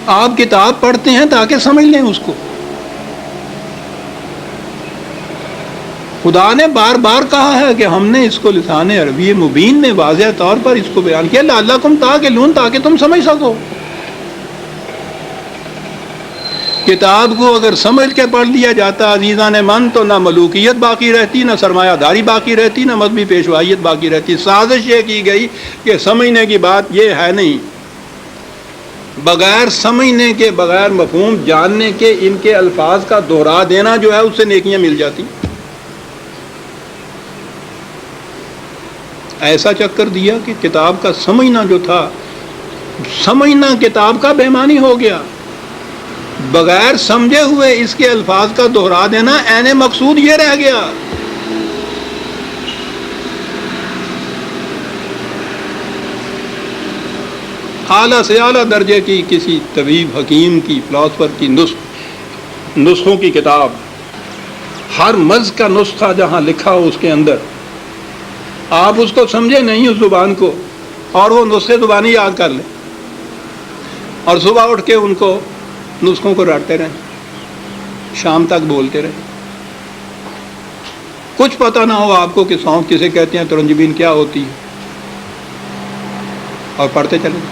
آپ کتاب پڑھتے ہیں تاکہ سمجھ لیں اس کو. خدا نے بار بار کہا ہے کہ ہم نے اس کو لسان عربی مبین میں واضح طور پر اس کو بیان کیا، لعلکم تعقلون، تاکہ تم سمجھ سکو. کتاب کو اگر سمجھ کے پڑھ لیا جاتا عزیزان من تو نہ ملوکیت باقی رہتی، نہ سرمایہ داری باقی رہتی، نہ مذہبی پیشوائیت باقی رہتی. سازش یہ کی گئی کہ سمجھنے کی بات یہ ہے نہیں، بغیر سمجھنے کے، بغیر مفہوم جاننے کے ان کے الفاظ کا دوہرا دینا جو ہے اس سے نیکیاں مل جاتی. ایسا چکر دیا کہ کتاب کا سمجھنا جو تھا، سمجھنا کتاب کا بے معنی ہو گیا. بغیر سمجھے ہوئے اس کے الفاظ کا دوہرا دینا عین مقصود یہ رہ گیا. اعلیٰ سے اعلیٰ درجے کی کسی طبیب، حکیم کی، فلاسفر کی نسخوں کی کتاب، ہر مرض کا نسخہ جہاں لکھا ہو اس کے اندر، آپ اس کو سمجھے نہیں اس زبان کو، اور وہ نسخے زبانی یاد کر لیں اور صبح اٹھ کے ان کو نسخوں کو رٹتے رہیں، شام تک بولتے رہیں. کچھ پتہ نہ ہو آپ کو کہ سونف کسے کہتے ہیں، ترنجبین کیا ہوتی ہے، اور پڑھتے چلیں.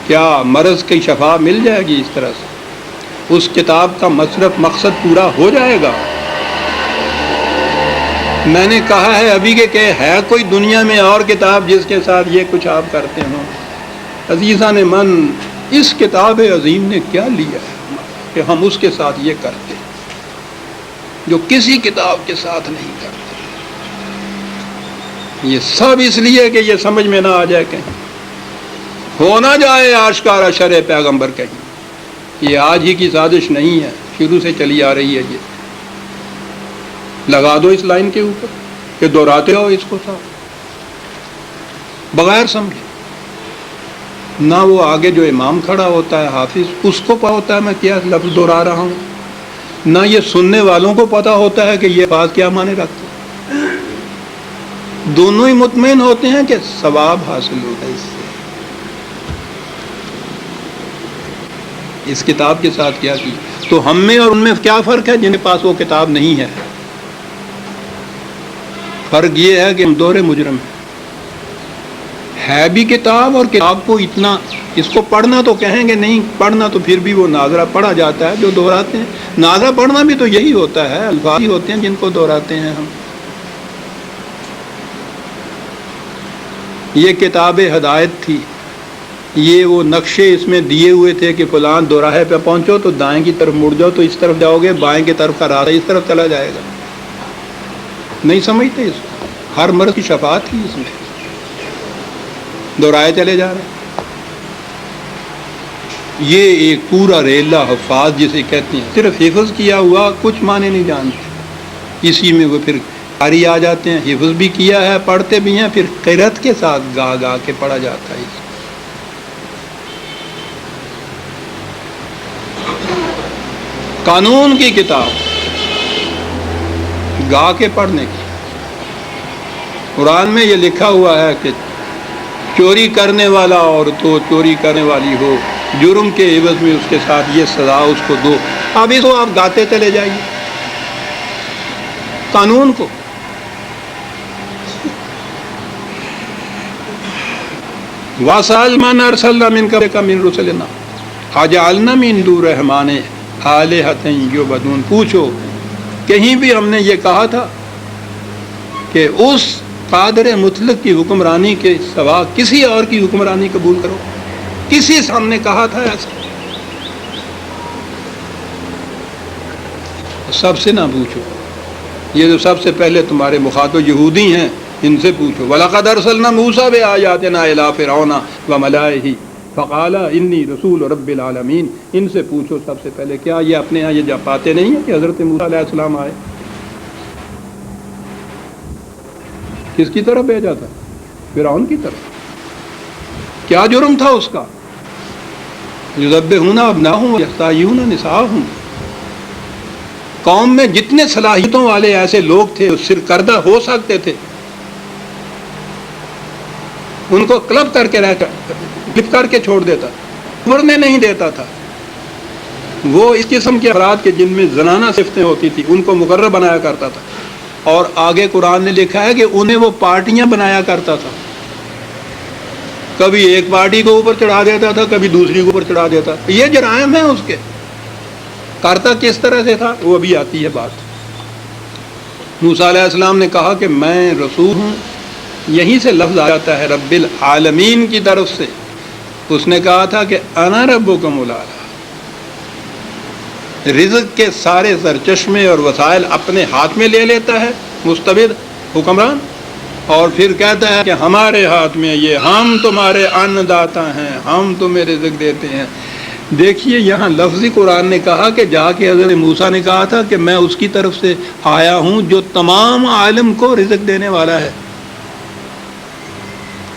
کیا مرض کی شفا مل جائے گی اس طرح سے؟ اس کتاب کا مقصد پورا ہو جائے گا؟ میں نے کہا ہے ابھی کہ ہے کوئی دنیا میں اور کتاب جس کے ساتھ یہ کچھ آپ کرتے ہوں؟ عزیزان من، اس کتاب عظیم نے کیا لیا ہے کہ ہم اس کے ساتھ یہ کرتے جو کسی کتاب کے ساتھ نہیں کرتے. یہ سب اس لیے کہ یہ سمجھ میں نہ آ جائے، کہیں ہو نہ جائے آشکارا شرع پیغمبر. کہیں یہ آج ہی کی سازش نہیں ہے، شروع سے چلی آ رہی ہے. یہ لگا دو اس لائن کے اوپر کہ دہراتے ہو اس کو ساتھ بغیر سمجھے. نہ وہ آگے جو امام کھڑا ہوتا ہے حافظ، اس کو پتہ ہوتا ہے میں کیا لفظ دہرا رہا ہوں، نہ یہ سننے والوں کو پتہ ہوتا ہے کہ یہ بات کیا معنی رکھتے ہیں. دونوں ہی مطمئن ہوتے ہیں کہ ثواب حاصل ہوتا ہے اس سے. اس کتاب کے ساتھ کیا کی تو ہم میں اور ان میں کیا فرق ہے جن کے پاس وہ کتاب نہیں ہے؟ فرق یہ ہے کہ ہم دوہرے مجرم ہیں. ہے بھی کتاب، اور کتاب کو اتنا، اس کو پڑھنا تو کہیں گے نہیں، پڑھنا تو پھر بھی وہ ناظرہ پڑھا جاتا ہے جو دہراتے ہیں. ناظرہ پڑھنا بھی تو یہی ہوتا ہے، الفاظ ہی ہوتے ہیں جن کو دہراتے ہیں ہم. یہ کتاب ہدایت تھی، یہ وہ نقشے اس میں دیے ہوئے تھے کہ فلان دوراہے پہ پہنچو تو دائیں کی طرف مڑ جاؤ تو اس طرف جاؤ گے، بائیں کی طرف کا راستہ اس طرف چلا جائے گا. نہیں سمجھتے اس کو. ہر مرض کی شفاعت تھی اس میں، دہرائے چلے جا رہے ہیں. یہ ایک پورا ریلا حفاظ جسے کہتے ہیں، صرف حفظ کیا ہوا کچھ معنی نہیں جانتے، اسی میں وہ پھر قاری آ جاتے ہیں. حفظ بھی کیا ہے، پڑھتے بھی ہیں، پھر قرأت کے ساتھ گا گا کے پڑھا جاتا ہے. قانون کی کتاب گا کے پڑھنے کی. قرآن میں یہ لکھا ہوا ہے کہ چوری کرنے والا اور تو چوری کرنے والی ہو، جرم کے عوض میں اس کے ساتھ یہ سزا اس کو دو. اب اس کو آپ گاتے چلے جائیے قانون کو. وَاسْأَلْ مَنْ أَرْسَلْنَا مِنْ قَبْلِكَ مِنْ رُسُلِنَا أَجَعَلْنَا مِنْ دُونِ الرَّحْمَنِ آلِهَةً يُعْبَدُونَ. پوچھو کہیں بھی ہم نے یہ کہا تھا کہ اس قادر مطلق کی حکمرانی کے سوا کسی اور کی حکمرانی قبول کرو؟ کسی سے ہم نے کہا تھا ایسا؟ سب سے نہ پوچھو. یہ جو سب سے پہلے تمہارے مخاطب یہودی ہیں ان سے پوچھو. وَلَقَدْ أَرْسَلْنَا مُوسَىٰ بِآيَاتِنَا إِلَىٰ فِرْعَوْنَ وَمَلَائِهِ فَقَالَ إِنِّي رَسُولُ رَبِّ الْعَالَمِينَ. ان سے پوچھو سب سے پہلے. کیا یہ اپنے ہاں یہ پاتے نہیں ہیں کہ حضرت موسیٰ علیہ السلام آئے؟ کس کی طرف بھیجا تھا؟ فرعون کی طرف. کیا جرم تھا اس کا؟ یذبحون ابناءہم ویستحیون نساءہم. قوم میں جتنے صلاحیتوں والے ایسے لوگ تھے وہ سرکردہ ہو سکتے تھے، ان کو کلب کر کے کلپ کر کے چھوڑ دیتا، ابھرنے نہیں دیتا تھا. وہ اس قسم کے افراد کے جن میں زنانہ صفتیں ہوتی تھی ان کو مقرر بنایا کرتا تھا. اور آگے قرآن نے لکھا ہے کہ انہیں وہ پارٹیاں بنایا کرتا تھا. کبھی ایک پارٹی کو اوپر چڑھا دیتا تھا، کبھی دوسری کو اوپر چڑھا دیتا. یہ جرائم ہیں اس کے. کرتا کس طرح سے تھا وہ ابھی آتی ہے بات. موسیٰ علیہ السلام نے کہا کہ میں رسول ہوں، یہیں سے لفظ آ جاتا ہے رب العالمین کی طرف سے. اس نے کہا تھا کہ انا ربکم الاعلی. رزق کے سارے سرچشمے اور وسائل اپنے ہاتھ میں لے لیتا ہے مستبد حکمران، اور پھر کہتا ہے کہ ہمارے ہاتھ میں یہ، ہم تمہارے ان داتا ہیں، ہم تمہیں رزق دیتے ہیں. دیکھیے یہاں لفظی قرآن نے کہا کہ جا کے حضرت موسیٰ نے کہا تھا کہ میں اس کی طرف سے آیا ہوں جو تمام عالم کو رزق دینے والا ہے.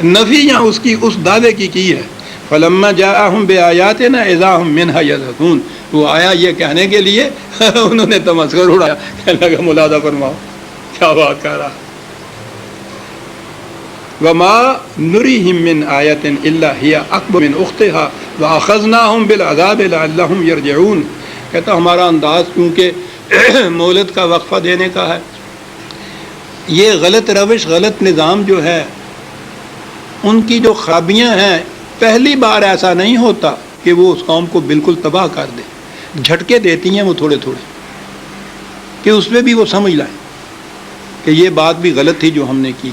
نفی یہاں اس کی اس دعوے کی ہے. فلما جاءہم بآیاتنا اذا ہم منہا یضحکون. وہ آیا یہ کہنے کے لیے انہوں نے تمسخر اڑایا. کہنے لگا ملاحظہ فرماؤ کیا بات کر رہا. وما نریہم من آیۃ الا ہی اکبر من اختہا واخذناہم بالعذاب لعلہم یرجعون. کہتا ہمارا انداز کیونکہ مولد کا وقفہ دینے کا ہے. یہ غلط روش، غلط نظام جو ہے، ان کی جو خرابیاں ہیں، پہلی بار ایسا نہیں ہوتا کہ وہ اس قوم کو بالکل تباہ کر دے. جھٹکے دیتی ہیں وہ تھوڑے تھوڑے کہ اس میں بھی وہ سمجھ لائیں کہ یہ بات بھی غلط تھی جو ہم نے کی.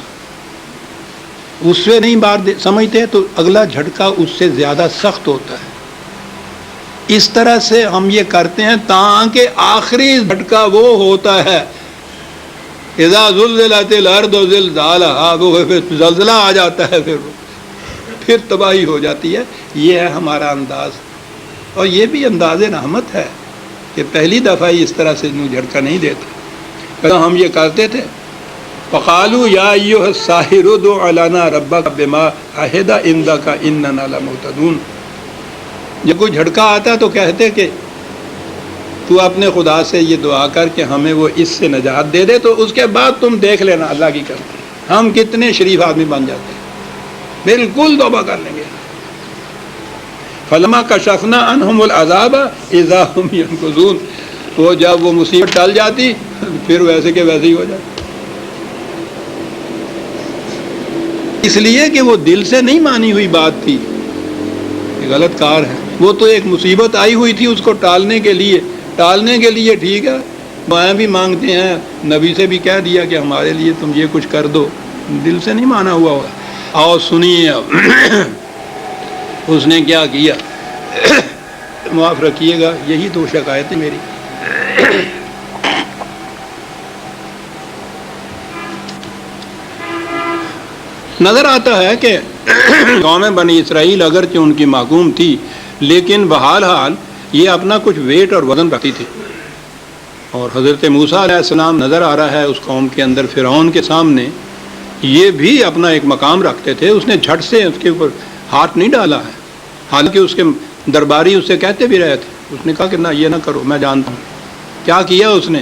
اس سے نہیں بات سمجھتے تو اگلا جھٹکا اس سے زیادہ سخت ہوتا ہے. اس طرح سے ہم یہ کرتے ہیں تاکہ آخری جھٹکا وہ ہوتا ہے اذا زلزلت الارض زلزالہا، وہ زلزلہ آ جاتا ہے، پھر تباہی ہو جاتی ہے. یہ ہے ہمارا انداز، اور یہ بھی انداز رحمت ہے کہ پہلی دفعہ ہی اس طرح سے جھٹکا نہیں دیتا. ہم یہ کرتے تھے فقالوا یا ایھا الساحر ادع لنا ربک بما عہد عندک اننا لمہتدون. جب کوئی جھٹکا آتا تو کہتے کہ تو اپنے خدا سے یہ دعا کر کہ ہمیں وہ اس سے نجات دے دے، تو اس کے بعد تم دیکھ لینا اللہ کی کرتے ہم کتنے شریف آدمی بن جاتے ہیں، بالکل توبہ کر لیں گے. فلما کشفنا عنہم العذاب اذا ہم ینکثون. وہ جب وہ مصیبت ٹل جاتی پھر ویسے کہ ویسے ہی ہو جاتی. اس لیے کہ وہ دل سے نہیں مانی ہوئی بات تھی، یہ غلط کار ہے. وہ تو ایک مصیبت آئی ہوئی تھی، اس کو ٹالنے کے لیے ٹھیک ہے دعائیں بھی مانگتے ہیں، نبی سے بھی کہہ دیا کہ ہمارے لیے تم یہ کچھ کر دو. دل سے نہیں مانا ہوا ہوگا. آؤ سنیے اب اس نے کیا کیا. معاف رکھیے گا، یہی تو شکایت ہے میری. نظر آتا ہے کہ قوم بنی اسرائیل اگرچہ ان کی محکوم تھی لیکن بحال حال یہ اپنا کچھ ویٹ اور وزن رکھتی تھی. اور حضرت موسیٰ علیہ السلام نظر آ رہا ہے اس قوم کے اندر فرعون کے سامنے یہ بھی اپنا ایک مقام رکھتے تھے. اس نے جھٹ سے اس کے اوپر ہاتھ نہیں ڈالا ہے، حالانکہ اس کے درباری اس سے کہتے بھی رہے تھے. اس نے کہا کہ نہ یہ نہ کرو، میں جانتا ہوں. کیا کیا اس نے؟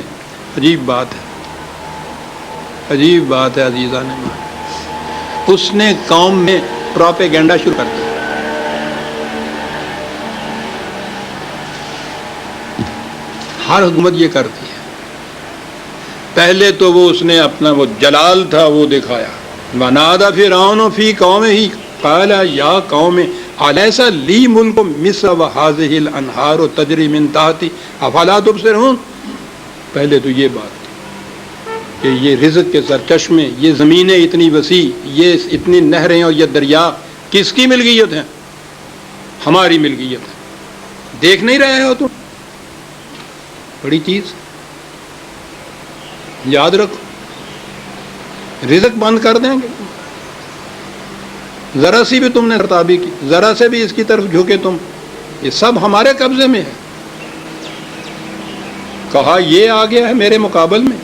عجیب بات ہے، عجیب بات ہے عزیزان. اس نے قوم میں پروپیگنڈا شروع کر دیا. ہر حکومت یہ کرتی ہے. پہلے تو وہ اس نے اپنا وہ جلال تھا وہ دکھایا. وَنَادَى فِرْعَوْنُ فِي قَوْمِهِ قَالَ يَا قَوْمِ أَلَيْسَ لِي مُلْكُ مِصْرَ وَهَٰذِهِ الْأَنْهَارُ تَجْرِي مِن تَحْتِي أَفَلَا تُبْصِرُونَ. پہلے تو یہ بات کہ یہ رزق کے سرچشمے، یہ زمینیں اتنی وسیع، یہ اتنی نہریں اور یہ دریا کس کی ملکیت ہیں؟ ہماری ملکیت ہے. دیکھ نہیں رہے ہو تم؟ بڑی چیز یاد رکھو. رزق بند کر دیں گے، ذرا سی بھی تم نے ارتابی کی، ذرا سے بھی اس کی طرف جھکے تم، یہ سب ہمارے قبضے میں ہے. کہا یہ آ گیا ہے میرے مقابل میں،